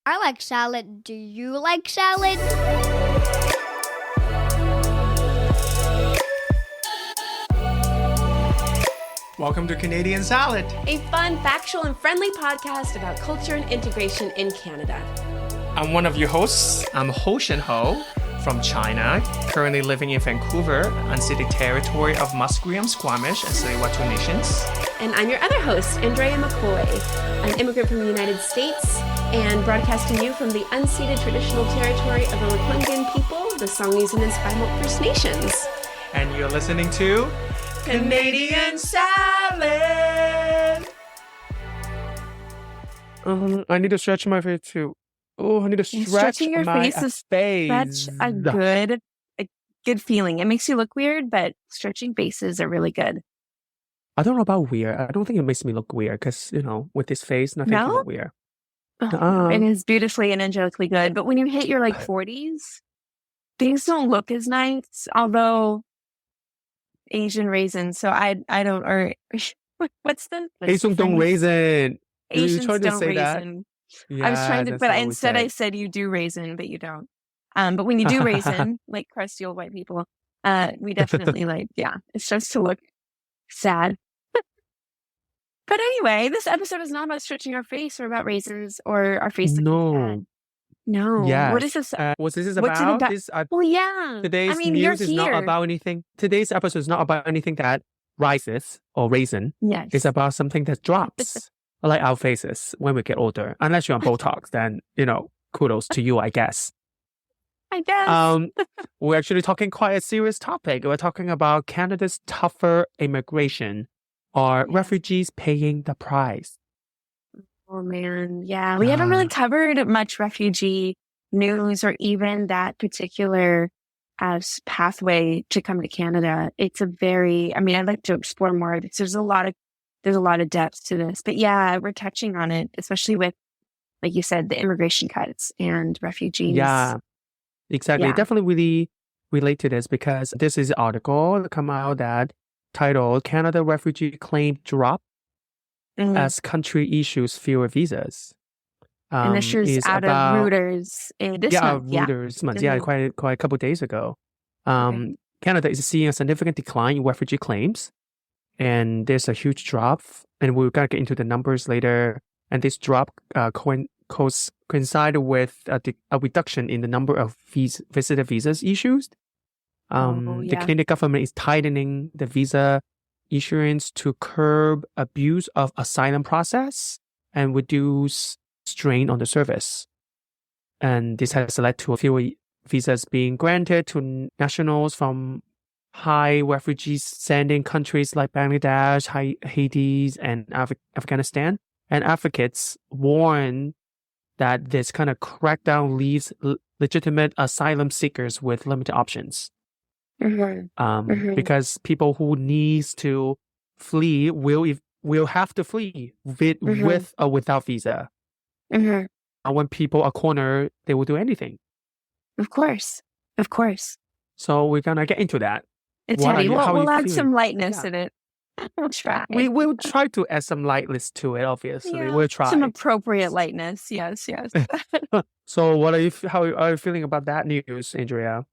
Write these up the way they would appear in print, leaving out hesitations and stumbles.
I like salad. Do you like salad? Welcome to Canadian Salad, a fun, factual, and friendly podcast about culture and integration in Canada. I'm one of your hosts. I'm Ho Shen Ho from China, currently living in Vancouver, unceded territory of Musqueam, Squamish, and Tsleil-Waututh nations. And I'm your other host, Andrea McCoy, an immigrant from the United States, and broadcasting you from the unceded traditional territory of the Lekwungen people, the Songhees and Esquimalt First Nations. And you're listening to Canadian Salad. I need to stretch my face too. Oh, I need to stretch Stretching your my face is face. such a good feeling. It makes you look weird, but stretching faces are really good. I don't know about weird. I don't think it makes me look weird because, with this face, nothing can look weird. It is beautifully and angelically good. But when you hit your 40s, things don't look as nice. Although Asian raisin, so I don't. Or what's the Asian don't raisin? Asians you don't say raisin. Yeah, I was trying to, but instead I said you do raisin, but you don't. But when you do raisin, like crusty old white people, we definitely it starts to look sad. But anyway, this episode is not about stretching our face or about raisins or our face looking sad. No. Yes. What is this? What this is what's about? it about? Well, yeah. Today's you're news is not here. about anything. Today's episode is not about anything that rises or raisin. Yes. It's about something that drops, like our faces when we get older. Unless you're on Botox, then, kudos to you, I guess. I guess. We're actually talking quite a serious topic. We're talking about Canada's tougher immigration. Are refugees paying the price? Oh, man. Yeah. We haven't really covered much refugee news or even that particular pathway to come to Canada. It's a very, I'd like to explore more because there's a lot of depth to this. But yeah, we're touching on it, especially with, like you said, the immigration cuts and refugees. Yeah, exactly. Yeah. Definitely really relate to this because this is an article that come out that titled Canada Refugee Claim Drop as Country Issues Fewer Visas. And this is out of Reuters this month. Reuters month. Yeah, quite a couple of days ago. Canada is seeing a significant decline in refugee claims. And there's a huge drop. And we're going to get into the numbers later. And this drop coincided with a reduction in the number of visitor visas issued. The Canadian government is tightening the visa issuance to curb abuse of asylum process and reduce strain on the service. And this has led to fewer visas being granted to nationals from high refugee-sending countries like Bangladesh, Haiti, and Afghanistan. And advocates warn that this kind of crackdown leaves legitimate asylum seekers with limited options. Because people who needs to flee will have to flee with or without visa. And when people are cornered, they will do anything. Of course. So we're gonna get into that. It's heavy. We'll add some lightness in it. We'll try. We will try to add some lightness to it. Obviously, we'll try some appropriate lightness. Yes. So, how are you feeling about that news, Andrea?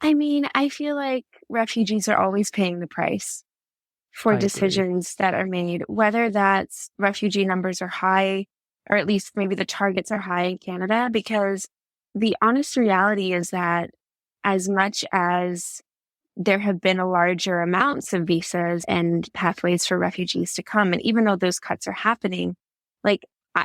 I feel like refugees are always paying the price for decisions that are made, whether that's refugee numbers are high, or at least maybe the targets are high in Canada, because the honest reality is that as much as there have been a larger amounts of visas and pathways for refugees to come, and even though those cuts are happening,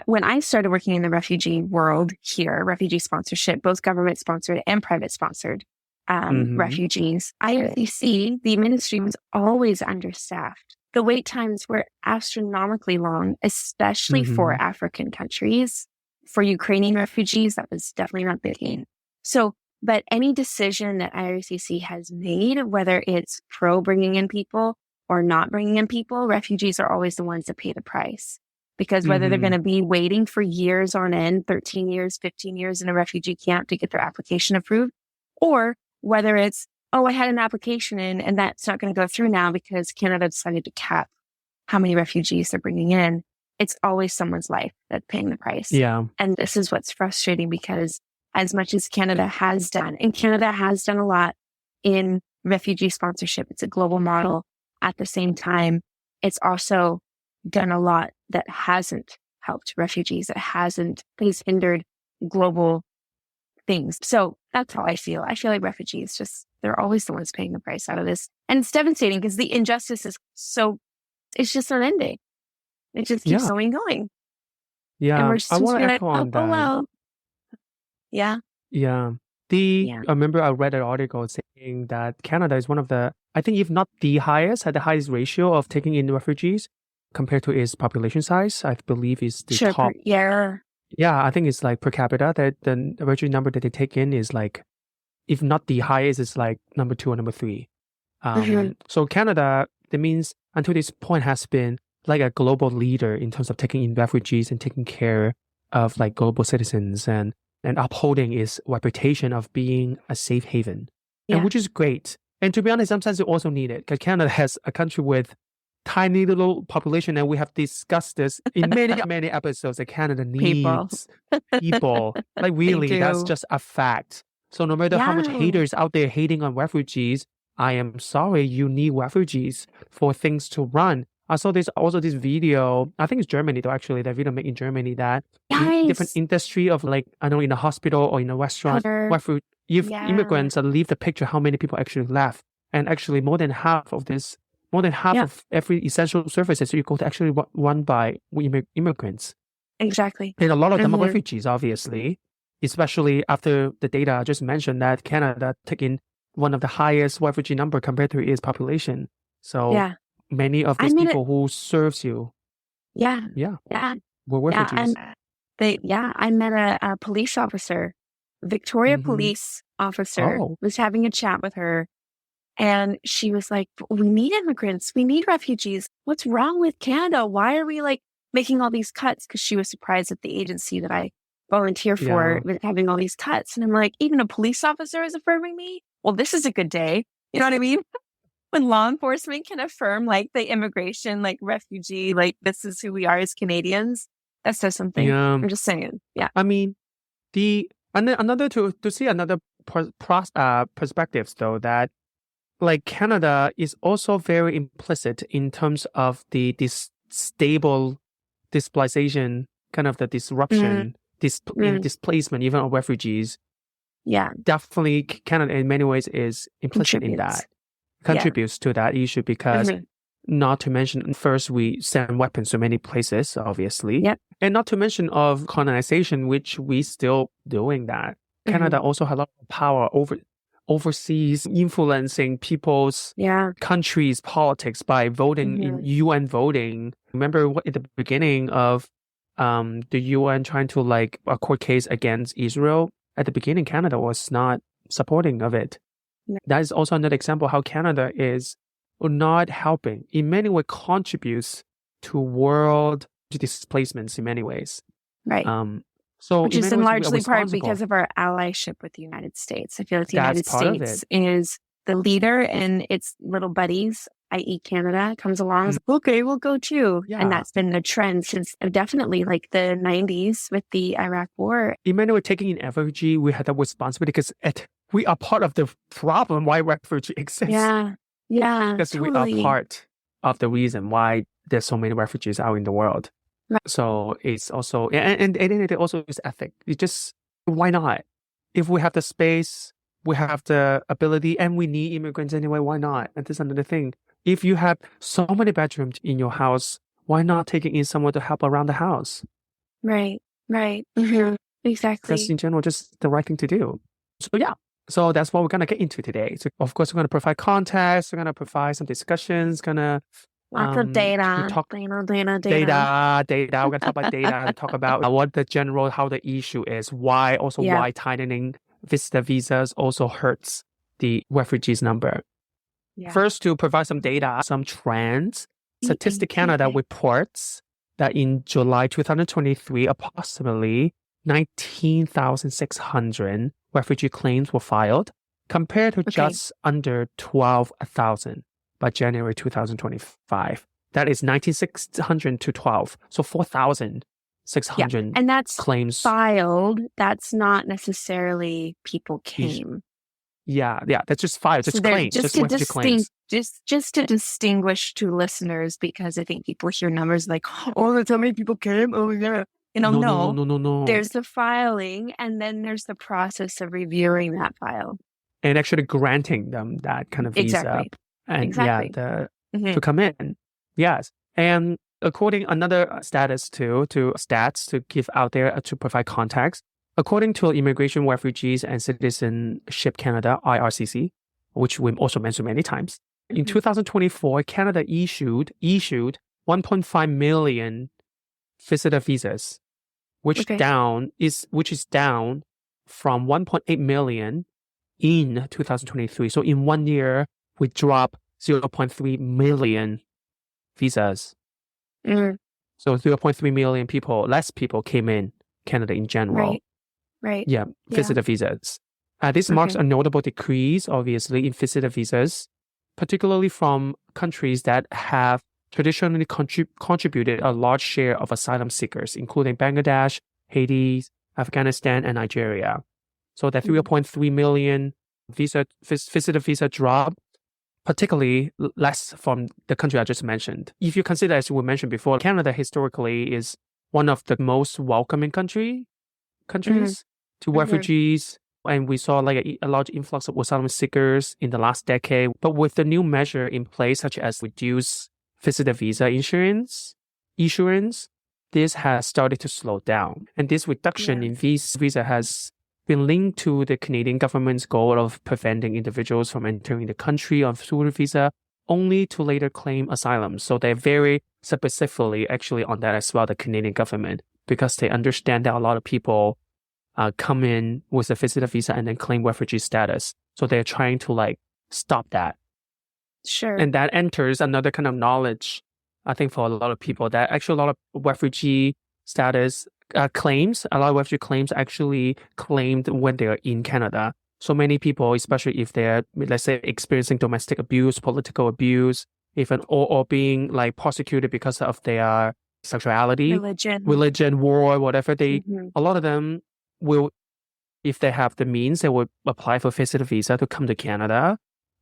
when I started working in the refugee world here, refugee sponsorship, both government sponsored and private sponsored, refugees, IRCC, the ministry was always understaffed. The wait times were astronomically long, especially for African countries. For Ukrainian refugees, that was definitely not the case. So, but any decision that IRCC has made, whether it's pro bringing in people or not bringing in people, refugees are always the ones that pay the price. Because whether they're going to be waiting for years on end, 13 years, 15 years in a refugee camp to get their application approved, or whether it's, I had an application in and that's not going to go through now because Canada decided to cap how many refugees they're bringing in. it's always someone's life that's paying the price. Yeah. And this is what's frustrating, because as much as Canada has done, and Canada has done a lot in refugee sponsorship, it's a global model. At the same time, it's also done a lot that hasn't helped refugees. It hasn't, it's hindered global things. So that's how I feel. I feel like refugees they're always the ones paying the price out of this. And it's devastating because the injustice is it's just unending. It just keeps going. Yeah. And we're I want to like, echo on that. oh, well. Yeah. Yeah. I remember I read an article saying that Canada is one of the, I think if not the highest, had the highest ratio of taking in refugees compared to its population size. I believe is the top. Yeah, I think it's like per capita that the refugee number that they take in is like, if not the highest, it's like number 2 or number 3. So Canada, that means until this point has been like a global leader in terms of taking in refugees and taking care of like global citizens and upholding its reputation of being a safe haven, and which is great. And to be honest, sometimes you also need it because Canada has a country with tiny little population, and we have discussed this in many episodes that Canada needs people. Like really, that's just a fact. So no matter how much haters out there hating on refugees, I am sorry, you need refugees for things to run. I saw this video, I think it's Germany though, actually, that video made in Germany that different industry of like, I don't know, in a hospital or in a restaurant, immigrants leave the picture how many people actually left. And actually more than half of every essential services you go to actually run by immigrants. Exactly. And a lot of them are refugees, obviously, especially after the data I just mentioned that Canada took in one of the highest refugee number compared to its population. So many of these people who serves you. Were refugees. I met a police officer, Victoria police officer, was having a chat with her. And she was like, we need immigrants. We need refugees. What's wrong with Canada? Why are we like making all these cuts? Because she was surprised that the agency that I volunteer for was having all these cuts. And I'm like, even a police officer is affirming me? Well, this is a good day. You know what I mean? When law enforcement can affirm like the immigration, like refugee, like this is who we are as Canadians, that says something. I'm just saying. Yeah. I mean, another to see another perspectives though, that like Canada is also very implicit in terms of this stable displacement, kind of the disruption, displacement, even of refugees. Yeah. Definitely Canada in many ways is implicit in that. Contributes to that issue because not to mention, first, we send weapons to many places, obviously. And not to mention of colonization, which we still doing that. Canada also has a lot of power overseas, influencing people's countries' politics by voting in UN voting. Remember at the beginning of the UN trying to like a court case against Israel? At the beginning, Canada was not supporting of it. That is also another example how Canada is not helping. In many ways, contributes to world displacements in many ways. Right. Which is in largely part because of our allyship with the United States. I feel like the United States is the leader, and its little buddies, i.e. Canada, comes along and says, okay, we'll go too. And that's been the trend since definitely like the 90s with the Iraq war. In many ways, taking in refugee, we had that responsibility because we are part of the problem why refugee exists. Because we are part of the reason why there's so many refugees out in the world. Right. So it's also, and it also is ethic. It just, why not? If we have the space, we have the ability, and we need immigrants anyway, why not? And this is another thing. If you have so many bedrooms in your house, why not taking in someone to help around the house? Right. Exactly. That's in general just the right thing to do. So that's what we're going to get into today. So of course, we're going to provide context. We're going to provide some discussions. Lots of data. Data. We're going to talk about data. Talk about what how the issue is. Why tightening visitor visas also hurts the refugees number. First, to provide some data, some trends. Statistic Canada reports that in July 2023, approximately 19,600 refugee claims were filed, compared to just under 12,000 by January 2025. That is 19,600 to 12. So 4,600 And that's claims. filed. That's not necessarily people came. Yeah. That's just filed. Just So claims. Just refugee claims. Just to distinguish to listeners, because I think people hear numbers like, oh, that's how many people came. Oh, yeah. No. There's the filing, and then there's the process of reviewing that file. And actually granting them that kind of visa. Exactly. And Exactly. to come in. Yes. And according another status to stats to give out there to provide context, according to Immigration, Refugees and Citizenship Canada, IRCC, which we also mentioned many times, in 2024, Canada issued 1.5 million visitor visas, which is down from 1.8 million in 2023. So in 1 year, we dropped 0.3 million visas. So 0.3 million less people came in Canada in general. Right. Yeah, visitor visas. This marks a notable decrease, obviously, in visitor visas, particularly from countries that have traditionally contributed a large share of asylum seekers, including Bangladesh, Haiti, Afghanistan, and Nigeria. So that 3.3 million visitor visa drop, particularly less from the country I just mentioned. If you consider, as we mentioned before, Canada historically is one of the most welcoming countries to refugees. And we saw like a large influx of asylum seekers in the last decade. But with the new measure in place, such as reduced visitor visa issuance, this has started to slow down. And this reduction in visa has been linked to the Canadian government's goal of preventing individuals from entering the country on student visa only to later claim asylum. So they're very specifically actually on that as well, the Canadian government, because they understand that a lot of people come in with a visitor visa and then claim refugee status. So they're trying to like stop that. Sure. And that enters another kind of knowledge, I think, for a lot of people, that actually a lot of refugee status claims actually claimed when they're in Canada. So many people, especially if they're, let's say, experiencing domestic abuse, political abuse, even or being like prosecuted because of their sexuality, religion, war, whatever, a lot of them will, if they have the means, they will apply for visitor visa to come to Canada,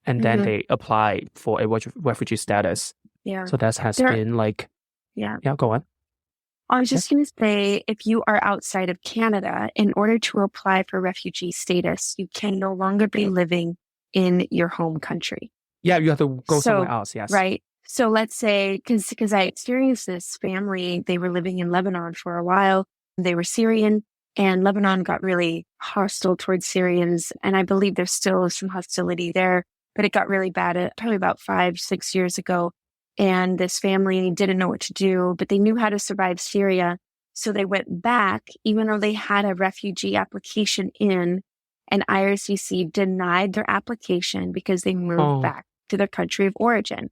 and then they apply for a refugee status. Yeah. So that has been like, go on. I was just going to say, if you are outside of Canada, in order to apply for refugee status, you can no longer be living in your home country. Yeah, you have to go somewhere else, yes. Right. So let's say, because I experienced this family, they were living in Lebanon for a while. They were Syrian, and Lebanon got really hostile towards Syrians. And I believe there's still some hostility there, but it got really bad probably about 5-6 years ago. And this family didn't know what to do, but they knew how to survive Syria. So they went back, even though they had a refugee application in, and IRCC denied their application because they moved back to their country of origin.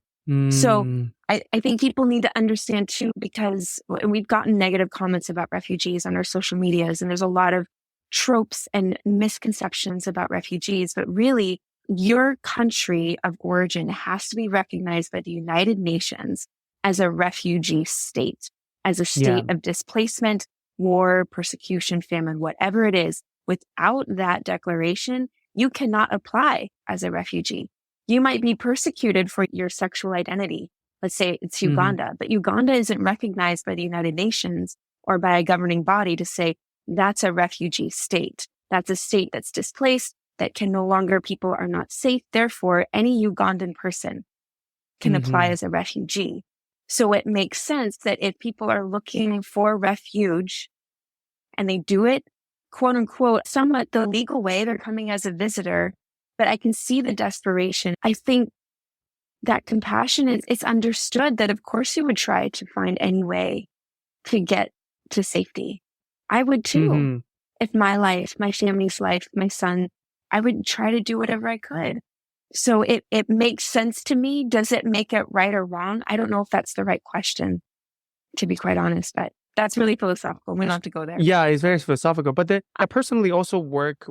So I think people need to understand too, because we've gotten negative comments about refugees on our social medias, and there's a lot of tropes and misconceptions about refugees, but really your country of origin has to be recognized by the United Nations as a refugee state, as a state of displacement, war, persecution, famine, whatever it is. Without that declaration, you cannot apply as a refugee. You might be persecuted for your sexual identity. Let's say it's Uganda, but Uganda isn't recognized by the United Nations or by a governing body to say that's a refugee state. That's a state that's displaced, that can no longer, people are not safe. Therefore, any Ugandan person can apply as a refugee. So it makes sense that if people are looking for refuge and they do it, quote unquote, somewhat the legal way, they're coming as a visitor, but I can see the desperation. I think that compassion it's understood that of course you would try to find any way to get to safety. I would too. If my life, my family's life, my son, I would try to do whatever I could. So it makes sense to me. Does it make it right or wrong? I don't know if that's the right question, to be quite honest, but that's really philosophical. We don't have to go there. Yeah, it's very philosophical. But I personally also work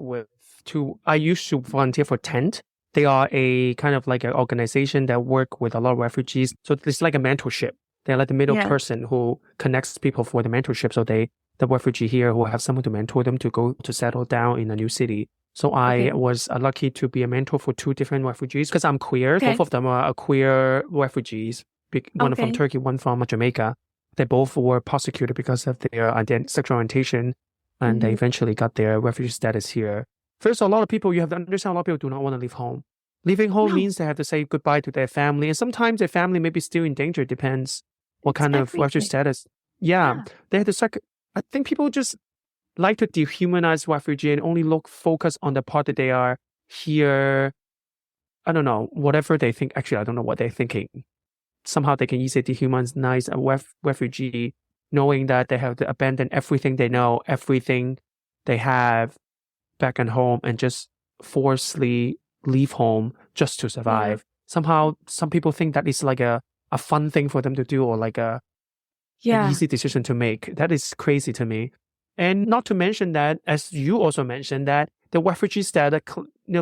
I used to volunteer for tent They are a kind of like an organization that work with a lot of refugees. So it's like a mentorship. They're like the middle person who connects people for the mentorship. So the refugee here who have someone to mentor them to go to settle down in a new city. So I was lucky to be a mentor for 2 different refugees because I'm queer. Both of them are queer refugees. One from Turkey, one from Jamaica. They both were prosecuted because of their sexual orientation, and they eventually got their refugee status here. First, a lot of people, you have to understand, a lot of people do not want to leave home. Leaving home means they have to say goodbye to their family, and sometimes their family may be still in danger. Depends what kind of refugee status. Yeah, they have to. I think people just like to dehumanize refugee and only focus on the part that they are here. I don't know, whatever they think. Actually, I don't know what they're thinking. Somehow they can easily dehumanize a refugee, knowing that they have to abandon everything they know, everything they have back at home, and just forcibly leave home just to survive. Somehow, some people think that is like a fun thing for them to do, or like an easy decision to make. That is crazy to me. And not to mention that, as you also mentioned, that the refugee status,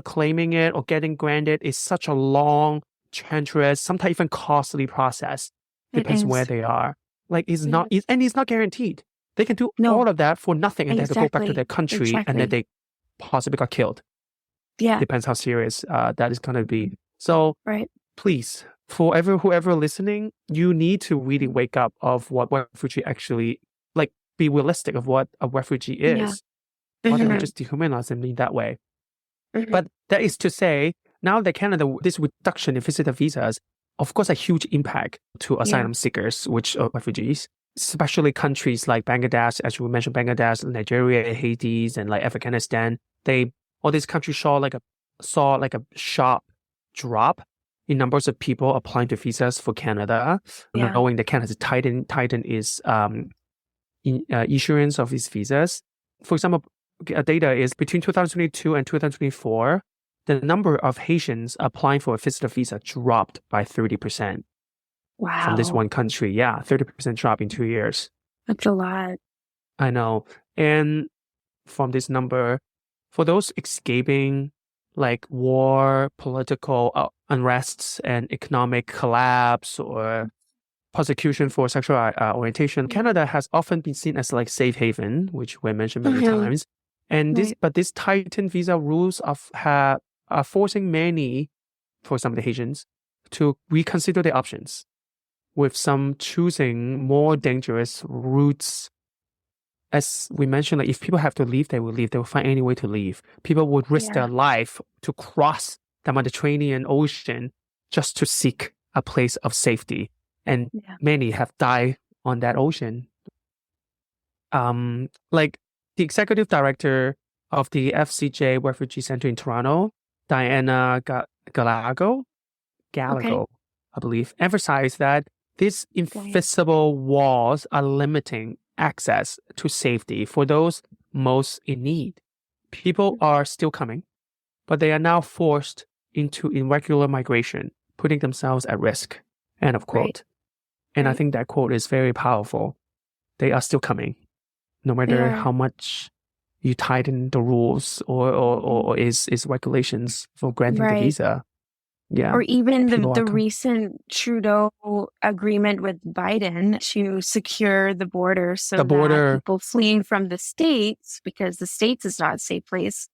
claiming it or getting granted is such a long, treacherous, sometimes even costly process. Depends where they are. Like it's not, and it's not guaranteed. They can do all of that for nothing, and they have to go back to their country, and then they possibly got killed. Yeah, depends how serious that is going to be. So, please, for whoever listening, you need to really wake up of what refugee actually, like, be realistic of what a refugee is. Rather than just dehumanize them in that way. But that is to say, now that Canada, this reduction in visitor visas, of course, a huge impact to asylum seekers, which are refugees, especially countries like Bangladesh, as you mentioned, Bangladesh, Nigeria, Haiti, and like Afghanistan. All these countries saw like a sharp drop in numbers of people applying to visas for Canada, knowing that Canada tighten its issuance of these visas. For example, data is between 2022 and 2024, the number of Haitians applying for a visitor visa dropped by 30%. Wow. From this one country. Yeah, 30% drop in 2 years. That's a lot. I know. And from this number, for those escaping like war, political unrests, and economic collapse or persecution for sexual orientation, Canada has often been seen as like safe haven, which we mentioned many times. And this tightened visa rules are forcing many, for some of the Haitians, to reconsider their options, with some choosing more dangerous routes. As we mentioned, like if people have to leave, they will leave. They will find any way to leave. People would risk their life to cross the Mediterranean Ocean just to seek a place of safety. And many have died on that ocean. Like the executive director of the FCJ Refugee Center in Toronto, Diana Gallagher, I believe, emphasized that these invisible walls are limiting access to safety for those most in need. People are still coming, but they are now forced into irregular migration, putting themselves at risk. End of quote. And I think that quote is very powerful. They are still coming, no matter how much you tighten the rules or is regulations for granting the visa. Yeah. Or even the recent Trudeau agreement with Biden to secure the border that people fleeing from the States, because the States is not a safe place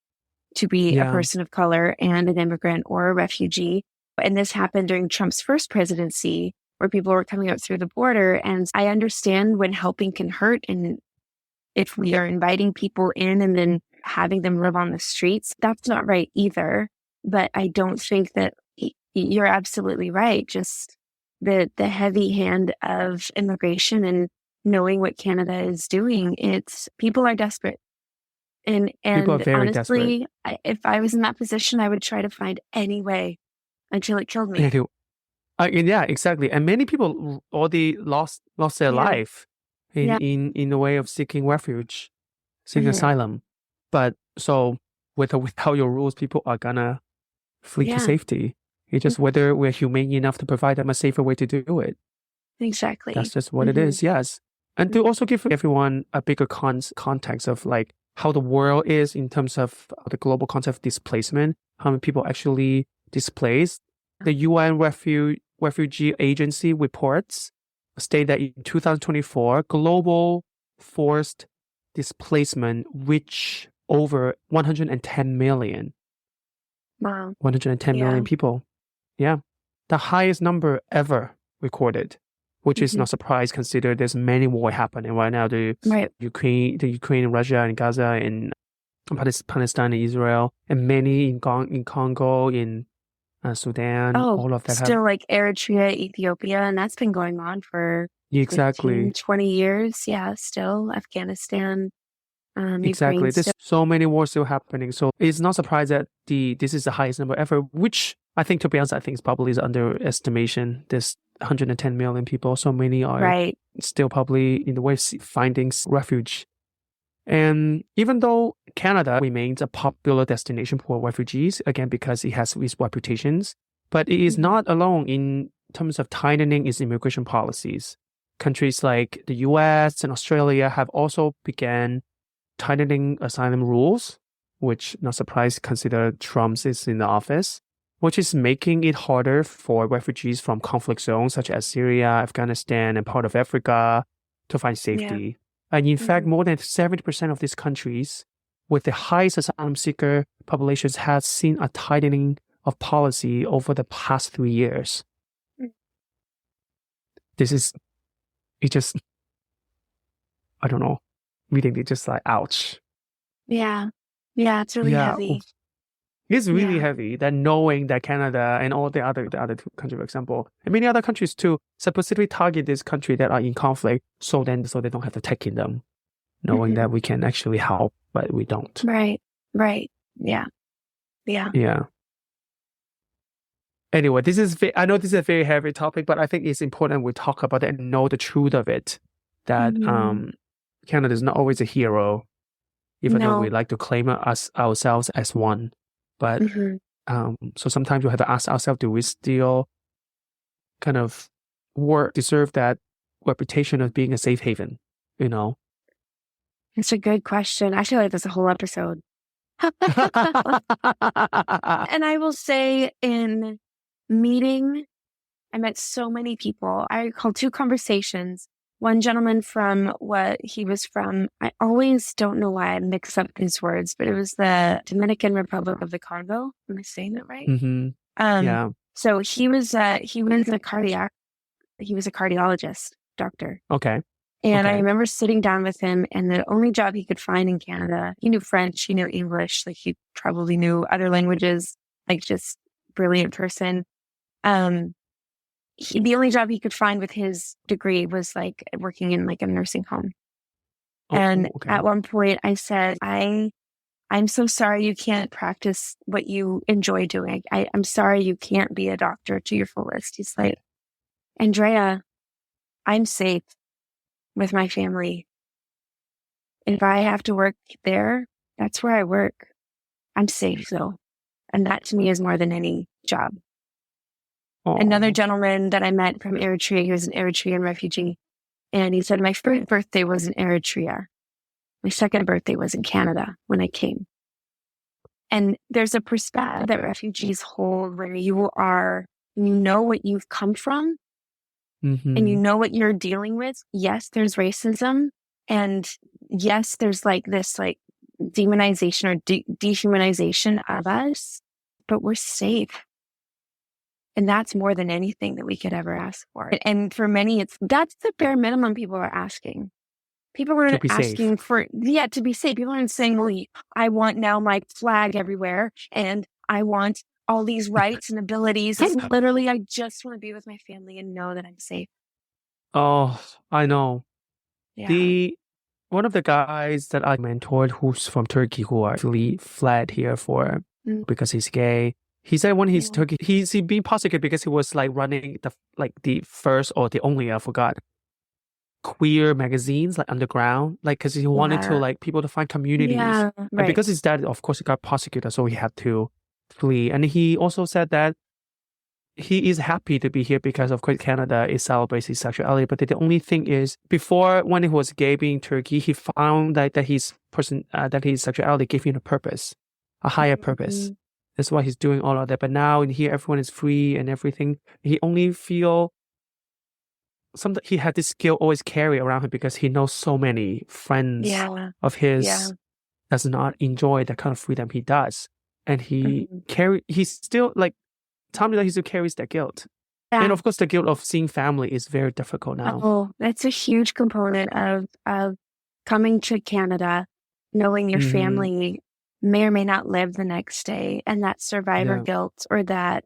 to be a person of color and an immigrant or a refugee. And this happened during Trump's first presidency, where people were coming up through the border. And I understand when helping can hurt, and if we are inviting people in and then having them live on the streets, that's not right either. But I don't think that you're absolutely right. Just the heavy hand of immigration and knowing what Canada is doing, people are desperate. And people are very honestly, if I was in that position, I would try to find any way until it killed me. Yeah, exactly. And many people already lost their life in the way of seeking refuge, seeking asylum. But so without your rules, people are gonna flee to safety. It's just whether we're humane enough to provide them a safer way to do it. Exactly. That's just what it is. Yes. And to also give everyone a bigger context of like how the world is in terms of the global concept of displacement, how many people actually displaced. The UN Refugee Agency reports state that in 2024, global forced displacement reached over 110 million. Wow. 110 million people. Yeah. The highest number ever recorded, which is not surprised considering there's many war happening right now. The Ukraine, Russia, and Gaza, and Palestine, and Israel, and many in Congo, in Sudan. All of that. Still like Eritrea, Ethiopia, and that's been going on for 15, 20 years. Yeah, still Afghanistan. Exactly. Ukraine There's so many wars still happening. So it's not surprised that this is the highest number ever, which I think, to be honest, I think is probably is underestimation. There's 110 million people. So many are still probably in the way finding refuge. And even though Canada remains a popular destination for refugees, again, because it has its reputations, but it is not alone in terms of tightening its immigration policies. Countries like the US and Australia have also began tightening asylum rules, which, not surprised, consider Trump is in the office, which is making it harder for refugees from conflict zones such as Syria, Afghanistan, and part of Africa to find safety. Yeah. And in fact, more than 70% of these countries with the highest asylum seeker populations has seen a tightening of policy over the past 3 years. I don't know. Reading it just like, ouch. Yeah. Yeah, it's really heavy. It's really heavy that knowing that Canada and all the other two countries, for example, and many other countries too, supposedly target this country that are in conflict so they don't have to take in them, knowing that we can actually help, but we don't. Right. Yeah. Anyway, I know this is a very heavy topic, but I think it's important we talk about it and know the truth of it, that Canada is not always a hero, even though we like to claim ourselves as one. But so sometimes we have to ask ourselves, do we still kind of deserve that reputation of being a safe haven? You know? It's a good question. I feel like there's a whole episode. And I will say, in meeting, I met so many people. I recall 2 conversations. One gentleman from what he was from, I always don't know why I mix up these words, but it was the Dominican Republic of the Congo. Am I saying that right? Yeah. So he was a cardiologist, doctor. Okay. And I remember sitting down with him, and the only job he could find in Canada, he knew French, he knew English, like he probably knew other languages, like just brilliant person. The only job he could find with his degree was like working in like a nursing home. At one point I said, I'm so sorry you can't practice what you enjoy doing. I'm sorry you can't be a doctor to your fullest. He's like, Andrea, I'm safe with my family. If I have to work there, that's where I work. I'm safe though. And that to me is more than any job. Another gentleman that I met from Eritrea, he was an Eritrean refugee. And he said, my first birthday was in Eritrea. My second birthday was in Canada when I came. And there's a perspective that refugees hold where you know what you've come from and you know what you're dealing with. Yes, there's racism. And yes, there's like this like demonization or dehumanization of us, but we're safe. And that's more than anything that we could ever ask for. And for many, that's the bare minimum people are asking. People aren't asking for, to be safe. People aren't saying, well, I want now my flag everywhere and I want all these rights and abilities. It's literally, I just want to be with my family and know that I'm safe. Oh, I know. Yeah. One of the guys that I mentored who's from Turkey, who actually fled here because he's gay. He said when he's Turkey, he's being persecuted because he was like running the first or the only, I forgot, queer magazines like underground, like because he wanted to like people to find communities. Yeah, and because his dad, of course, he got prosecuted, so he had to flee. And he also said that he is happy to be here because of course Canada is celebrates his sexuality. But the only thing is, before when he was gay being Turkey, he found that his sexuality gave him a purpose, a higher purpose. That's why he's doing all of that. But now in here, everyone is free and everything. He only feel something. He had this guilt always carry around him because he knows so many friends of his does not enjoy the kind of freedom he does, and he's still like tell me that he still carries that guilt. And of course, the guilt of seeing family is very difficult now. Oh, that's a huge component of coming to Canada, knowing your family may or may not live the next day, and that survivor guilt, or that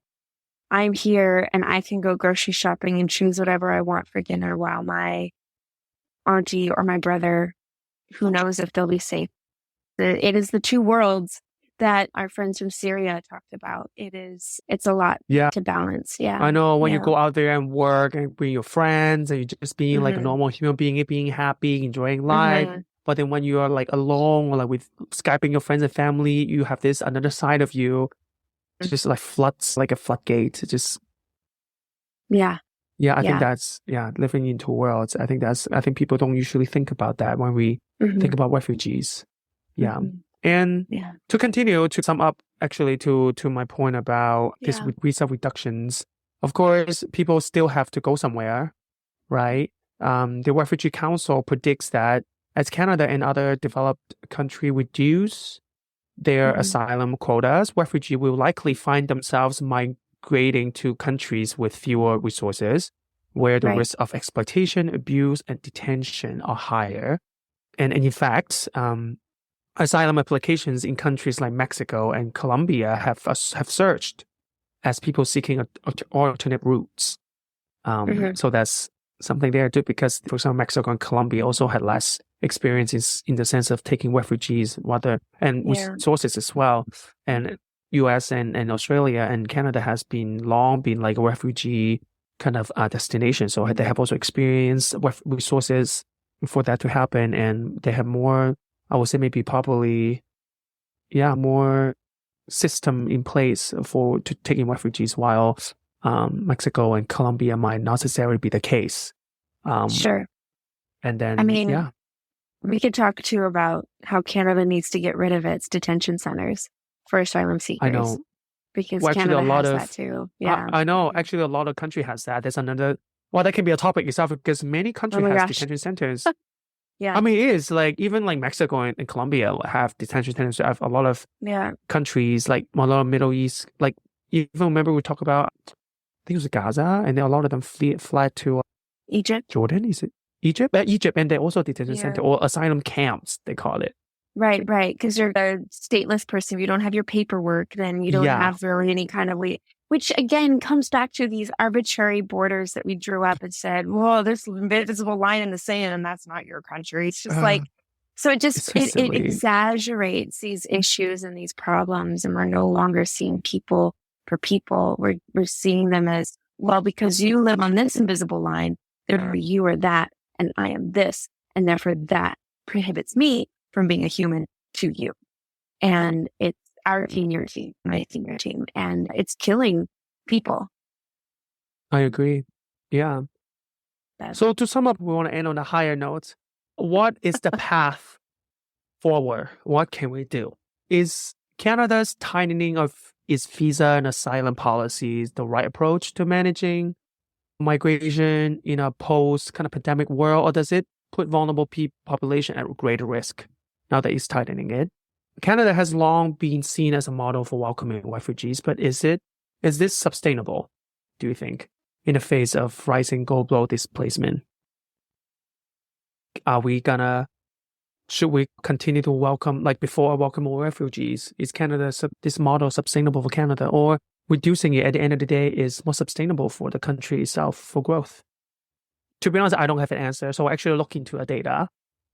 I'm here and I can go grocery shopping and choose whatever I want for dinner while my auntie or my brother, who knows if they'll be safe. It is the two worlds that our friends from Syria talked about. It's a lot to balance. Yeah. I know when you go out there and work and bring your friends and you're just being like a normal human being, being happy, enjoying life. But then when you are like alone or like with Skyping your friends and family, you have this another side of you. Just like floods like a floodgate. Just I think that's living in two worlds. I think people don't usually think about that when we think about refugees. And to continue to sum up actually to my point about this visa reductions, of course people still have to go somewhere, right? The Refugee Council predicts that as Canada and other developed countries reduce their asylum quotas, refugees will likely find themselves migrating to countries with fewer resources, where the risk of exploitation, abuse, and detention are higher. And in fact, asylum applications in countries like Mexico and Colombia have surged as people seeking alternate routes. So that's something there too, because for example, Mexico and Colombia also had less experiences in the sense of taking refugees resources as well. And US and Australia and Canada has long been like a refugee kind of destination. So they have also experienced resources for that to happen, and they have more, I would say maybe probably, more system in place to taking refugees, while Mexico and Colombia might not necessarily be the case. Sure. And then, I mean, we could talk too about how Canada needs to get rid of its detention centers for asylum seekers. I know. Because Canada has that too. Yeah. I know. Actually, a lot of countries has that. There's another, that can be a topic itself, because many countries have detention centers. I mean, it is like, even like Mexico and Colombia have detention centers. Have a lot of countries, like a lot of Middle East, like even remember we talked about, I think it was Gaza, and then a lot of them fled to Egypt. Jordan, is it? Egypt? Egypt, and they also detention center or asylum camps, they call it. Right. Because you're a stateless person. If you don't have your paperwork, then you don't have really any kind of way. Which again comes back to these arbitrary borders that we drew up and said, "Well, there's an invisible line in the sand, and that's not your country." It's just like, so it exaggerates these issues and these problems, and we're no longer seeing people for people. We're seeing them as, well, because you live on this invisible line, therefore you are that, and I am this, and therefore that prohibits me from being a human to you. And it's our team, your team, my team, your team. And it's killing people. I agree. Yeah. So to sum up, we want to end on a higher note. What is the path forward? What can we do? Is Canada's tightening of its visa and asylum policies the right approach to managing migration in a post kind of pandemic world, or does it put vulnerable population at greater risk now that it's tightening it? Canada has long been seen as a model for welcoming refugees, but is this sustainable, do you think, in the face of rising global displacement? Should we continue to welcome more refugees? Is this model sustainable for Canada, or reducing it at the end of the day is more sustainable for the country itself for growth? To be honest, I don't have an answer. So I actually look into the data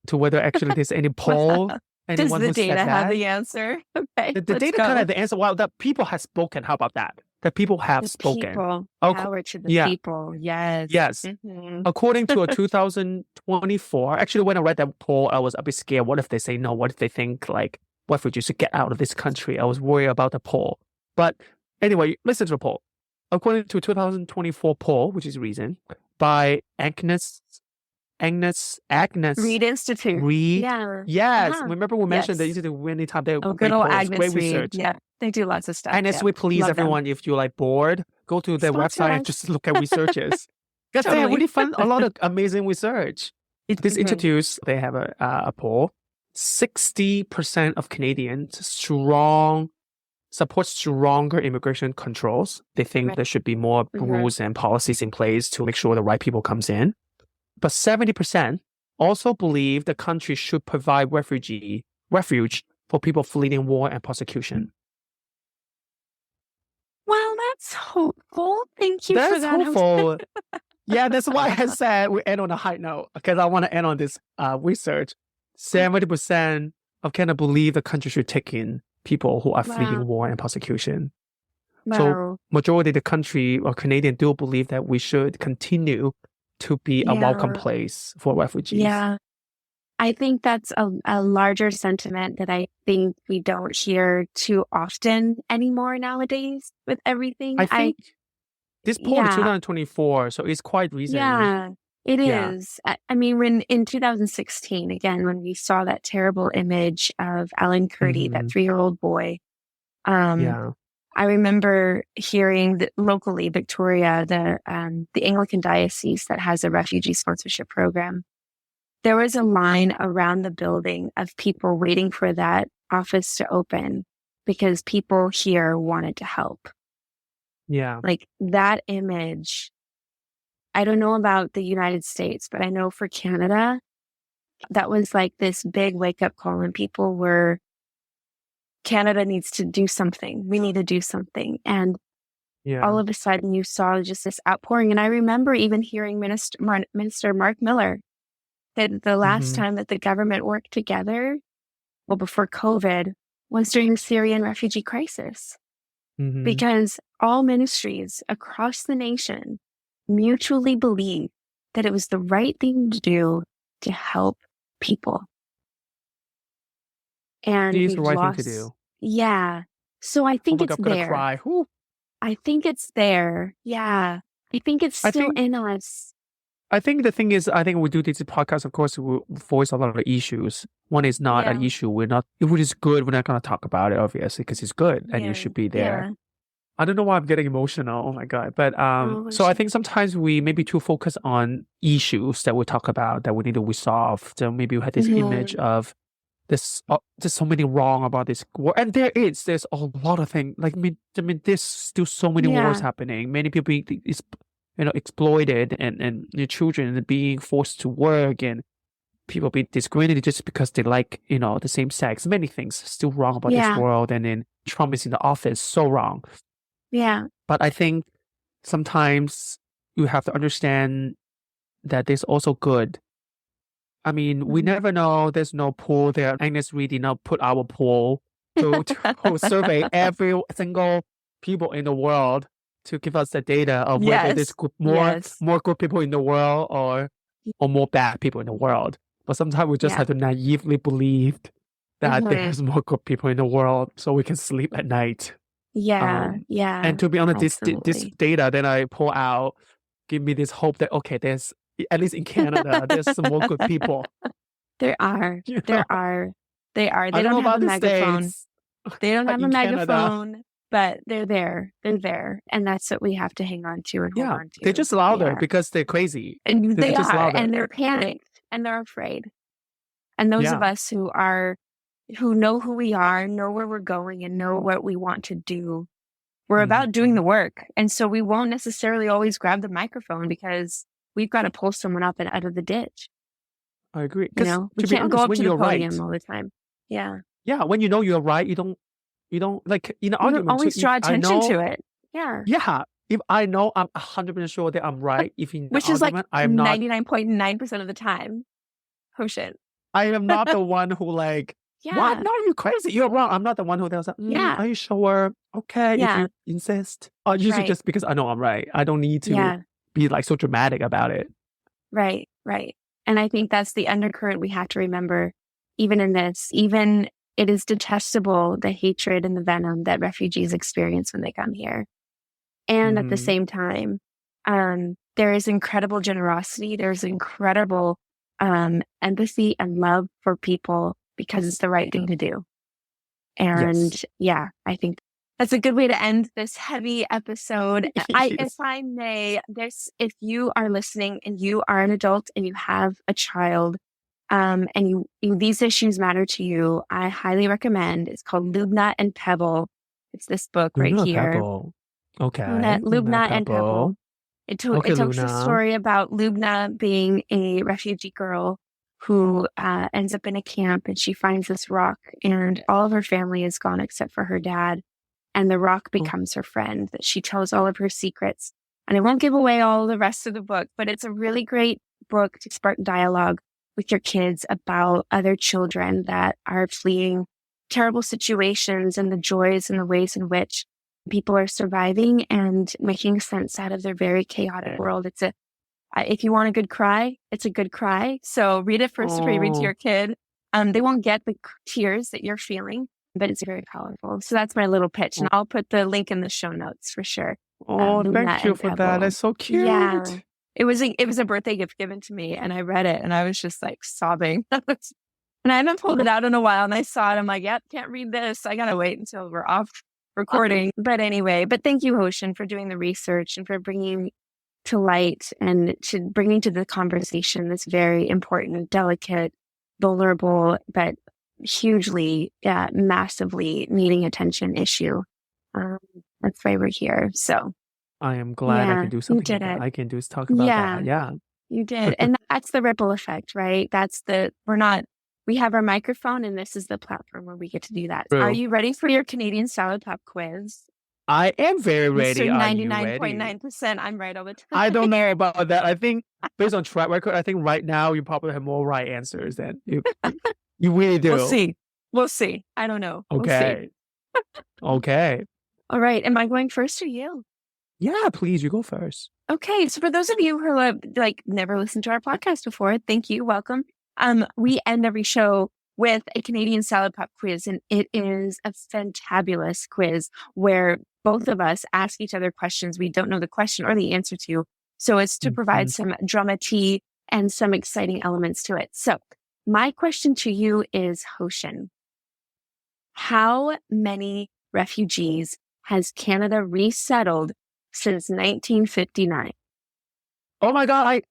to whether actually there's any poll. Does the data have the answer? Okay. The data kind of have the answer. Well, the people have spoken. How about that? The people have spoken. Power to the people. Yes. Yes. According to a 2024, actually, when I read that poll, I was a bit scared. What if they say no? What if they think like refugees should get out of this country? I was worried about the poll. But anyway, listen to the poll. According to a 2024 poll, which is recent, by Agnes Reed Institute. Yes. Remember we mentioned the institute many times. They good old Agnes great Reed. research. Yeah. They do lots of stuff. And as we please Love them. everyone, if you're like bored, go to their Sponsor website and us. just look at researches. Because they have Totally. really fun, a lot of amazing research. This Mhm. institute, they have a poll. 60% of Canadians support stronger immigration controls. They think Right. there should be more Mhm. rules and policies in place to make sure the right people comes in. But 70% also believe the country should provide refuge for people fleeing war and persecution. Well, that's hopeful. Thank you for That's that. hopeful. Yeah, that's why I said we end on a high note, because I want to end on this research. 70% of Canada believe the country should take in people who are Wow. fleeing war and persecution. Wow. So majority of the country or Canadian do believe that we should continue to be a welcome Yeah. place for refugees. Yeah. I think that's a larger sentiment that I think we don't hear too often anymore nowadays with everything. I think this poll is yeah. 2024, so it's quite recent. Yeah, it Yeah. is. I mean, when in 2016, again, when we saw that terrible image of Alan Kurdi, that 3-year-old boy, Yeah. I remember hearing that locally, Victoria, the Anglican diocese that has a refugee sponsorship program, there was a line around the building of people waiting for that office to open because people here wanted to help. Yeah. Like that image, I don't know about the United States, but I know for Canada, that was like this big wake up call, and people were, Canada needs to do something. We need to do something. And Yeah. all of a sudden you saw just this outpouring. And I remember even hearing Minister Mark Miller that the last time that the government worked together, well, before COVID, was during the Syrian refugee crisis. Mhm. Because all ministries across the nation mutually believed that it was the right thing to do to help people. And It is the we've right lost, thing to do. Yeah. So I think Oh my it's God, I'm gonna there. cry. Whew. I think it's there. Yeah. I think it's I still think- in us. I think the thing is, I think we do this podcast, of course, we voice a lot of issues. One is not an Yeah. issue. If it is good, we're not going to talk about it, obviously, because it's good and Yeah. you should be there. Yeah. I don't know why I'm getting emotional. Oh my God. But Oh, so I shit. think sometimes we maybe too focus on issues that we talk about that we need to resolve. So maybe we had this Mhm. image of this, there's so many wrong about this war. And there's a lot of things. Like, I mean, there's still so many wars Yeah. happening. Many people being exploited and your children being forced to work and people being discriminated just because they like, the same sex. Many things still wrong about Yeah. this world. And then Trump is in the office, so wrong. Yeah. But I think sometimes you have to understand that there's also good. I mean, we Mhm. never know. There's no poll there. Agnes Reed did not put our poll to survey every single people in the world to give us the data of whether there's more good people in the world or more bad people in the world. But sometimes we just Yeah. have to naively believe that Mhm. there's more good people in the world so we can sleep at night. Yeah. Yeah. And to be honest, this absolutely. data that I pull out give me this hope that, okay, there's, at least in Canada, there's some more good people. There are. You There know? are. They are. They I don't know don't have about a the megaphone. States. They don't have a in Canada. megaphone, but they're there. They're there. And that's what we have to hang on to and hold Yeah, on to. they're just louder Yeah. because they're crazy. And They're they just are. louder. And they're panicked and they're afraid. And those of Yeah. us who know who we are, know where we're going, and know what we want to do, we're about doing the work. And so we won't necessarily always grab the microphone because we've got to pull someone up and out of the ditch. I agree. You 'Cause know, we to be can't go honest, up when to the you're podium right, all the time. Yeah. yeah, when you know you're right, you don't like in an You argument. don't always so if draw I attention know- to it. Yeah. Yeah, if I know I'm 100% sure that I'm right, if in the Which is like argument I am not, 99.9% of the time. Oh shit. I am not the one who like, Yeah. what? No, you're crazy. You're wrong. I'm not the one who tells, Yeah. are you sure? Okay, Yeah. if you insist. Usually Right. just because I know I'm right. I don't need to Yeah. be like so dramatic about it. Right. Right. And I think that's the undercurrent we have to remember, even in this. Even it is detestable, the hatred and the venom that refugees experience when they come here. And at the Mhm. same time, there is incredible generosity. There's incredible empathy and love for people because it's the right thing to do. And yeah, I think That's a good way to end this heavy episode. If I may, if you are listening and you are an adult and you have a child, and these issues matter to you, I highly recommend. It's called Lubna and Pebble. It's this book right Luna here. Pebble. Okay. Lubna and Pebble. It tells the story about Lubna being a refugee girl who ends up in a camp, and she finds this rock, and all of her family is gone except for her dad. And the rock becomes her friend, that she tells all of her secrets. And I won't give away all the rest of the book, but it's a really great book to spark dialogue with your kids about other children that are fleeing terrible situations and the joys and the ways in which people are surviving and making sense out of their very chaotic world. If you want a good cry, it's a good cry. So read it first before you read to your kid. They won't get the tears that you're feeling, but it's very powerful. So that's my little pitch. And I'll put the link in the show notes for sure. Thank you for that. That's so cute. Yeah. It was a birthday gift given to me, and I read it and I was just like sobbing. And I haven't pulled it out in a while, and I saw it. I'm like, yep, can't read this. I got to wait until we're off recording. But anyway, thank you, Hoshin, for doing the research and for bringing to light and to bringing to the conversation this very important, delicate, vulnerable, but hugely, massively needing attention issue. That's why we're here. So I am glad I can do something you did that it. I can do is talk about that. Yeah. You did. And that's the ripple effect, right? We have our microphone, and this is the platform where we get to do that. True. Are you ready for your Canadian salad pop quiz? I am very ready. Mr. 99.9%. I'm right all the time. I don't know about that. I think based on track record, I think right now you probably have more right answers than you. You really do. We'll see. I don't know. Okay. We'll see. Okay. All right. Am I going first or you? Yeah, please, you go first. Okay. So for those of you who have never listened to our podcast before, thank you. Welcome. We end every show with a Canadian salad pop quiz, and it is a fantabulous quiz where both of us ask each other questions we don't know the question or the answer to. So it's to provide some dramatique and some exciting elements to it. So my question to you is, Hoshin, how many refugees has Canada resettled since 1959? Oh my God,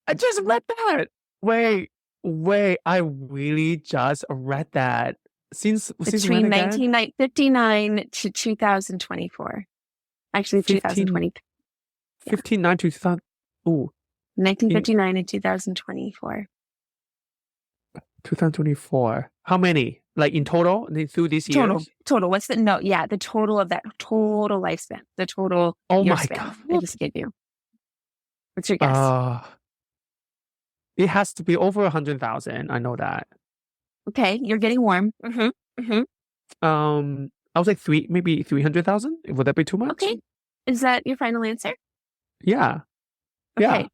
I just read that. Wait, I really just read that. Since Between 1959 to 2024. Actually, 2020. 59 to 2000. Ooh. 1959 and 2024. 2024. How many? Like in total through this year? Total. What's the total of that total lifespan. The total year span God. I just gave you. What's your guess? It has to be over 100,000. I know that. Okay, you're getting warm. I was like maybe 300,000. Would that be too much? Okay. Is that your final answer? Yeah. Okay.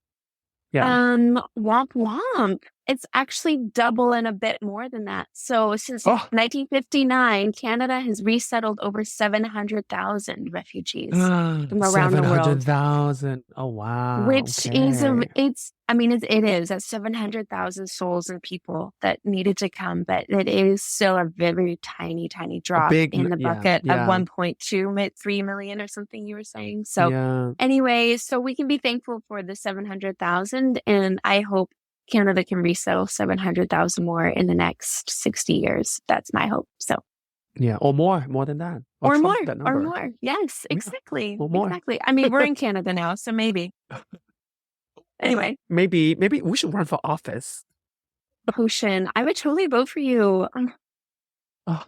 Yeah. Womp womp. It's actually double and a bit more than that. So since 1959, Canada has resettled over 700,000 refugees from around the world. 700,000. Oh, wow. Which is, it is. That's 700,000 souls and people that needed to come, but it is still a very tiny, tiny drop in the bucket of 1.3 million or something you were saying. So anyway, so we can be thankful for the 700,000, and I hope Canada can resettle 700,000 more in the next 60 years. That's my hope. So, yeah, or more than that, or more. Yes, exactly. Or more. Exactly. I mean, we're in Canada now, so maybe. Anyway, maybe we should run for office. Hoshin, I would totally vote for you.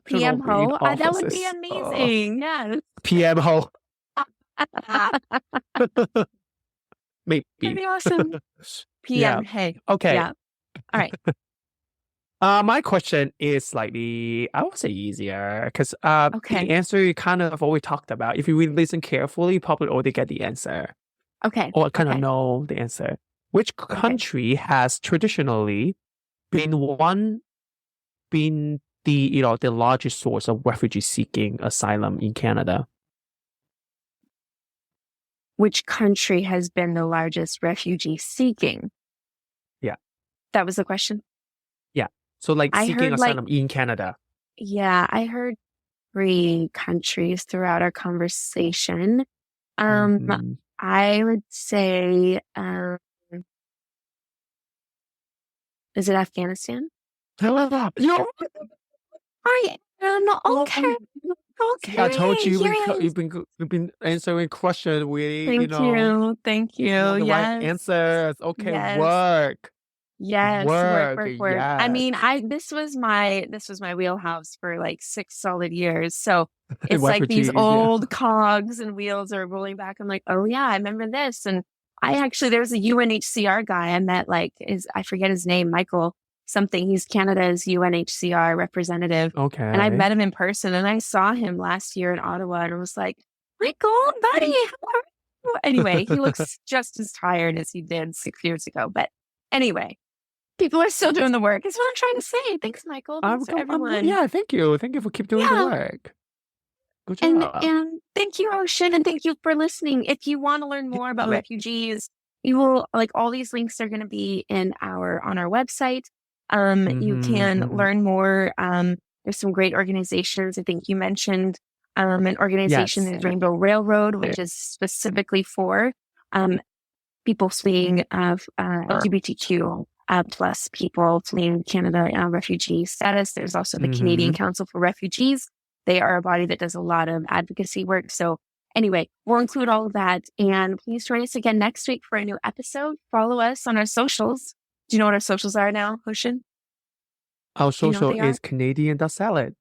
PM Ho, that would be amazing. Yes. PM Ho. Maybe. That'd be awesome. PM, hey. Okay. Yeah. All right. My question is slightly, I would say easier, because the answer you kind of always talked about. If you really listen carefully, you probably already get the answer. Okay. Or kind of know the answer. Which country has traditionally been the largest source of refugees seeking asylum in Canada? Which country has been the largest refugee seeking? Yeah. That was the question? Yeah. So seeking asylum in Canada. Yeah, I heard three countries throughout our conversation. Mhm. I would say, is it Afghanistan? No. I am okay. See, I told Okay, you here it is. you've been answering questions with, Thank you. Thank you. you know, the right Yes. answers. Okay, Yes. work. Yes. Work, Work. work, work. I Yes. mean, this was my wheelhouse for like 6 solid years. So it's like these Refugees, yeah. old cogs and wheels are rolling back. I'm like, oh yeah, I remember this. And there's a UNHCR guy I met, I forget his name, Michael something. He's Canada's UNHCR representative. And I Okay. met him in person and I saw him last year in Ottawa and I was like, Michael, buddy, how are you? Anyway, he looks just as tired as he did 6 years ago. But anyway, people are still doing the work. That's what I'm trying to say. Thanks, Michael. Thanks to everyone. Yeah, thank you. Thank you for keep doing the Yeah. work. Good And job. thank you, Ocean, and thank you for listening. If you want to learn more about Yeah. refugees, you will all these links are going to be on our website. You can learn more. There's some great organizations. I think you mentioned an organization, Yes. the Rainbow Railroad, which is specifically for people fleeing LGBTQ plus people fleeing Canada refugee status. There's also the Canadian Council for Refugees. They are a body that does a lot of advocacy work. So anyway, we'll include all of that. And please join us again next week for a new episode. Follow us on our socials. Do you know what our socials are now, Ocean? Our Do you know what social they are? is Canadian.salad.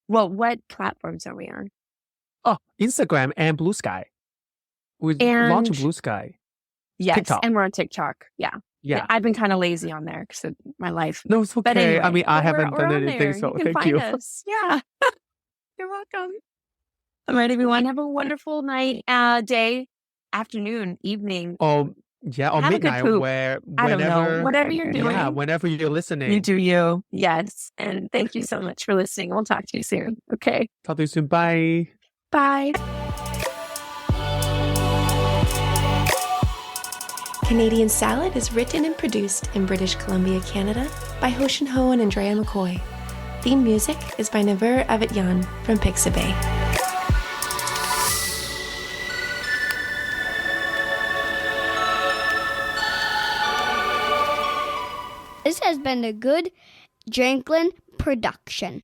Well, what platforms are we on? Oh, Instagram and Blue Sky. We And- launched Blue Sky. Yes, TikTok. and we're on TikTok. Yeah. Yeah. I've been kind of lazy on there because of my life. No, it's okay. But anyway, I mean, I but haven't we're done on anything, there. so you can thank find you. us. Yeah. You're welcome. All right, everyone. Have a wonderful night, day, afternoon, evening. Yeah, or Have a good midnight, poop. where I don't know. whenever, Whatever you're doing. yeah, whenever you're listening. You do you. Yes. And thank you so much for listening. We'll talk to you soon. Okay. Talk to you soon. Bye. Bye. Canadian Salad is written and produced in British Columbia, Canada by Hoshin Ho and Andrea McCoy. Theme music is by Naver Avityan from Pixabay. This has been a good Janklin production.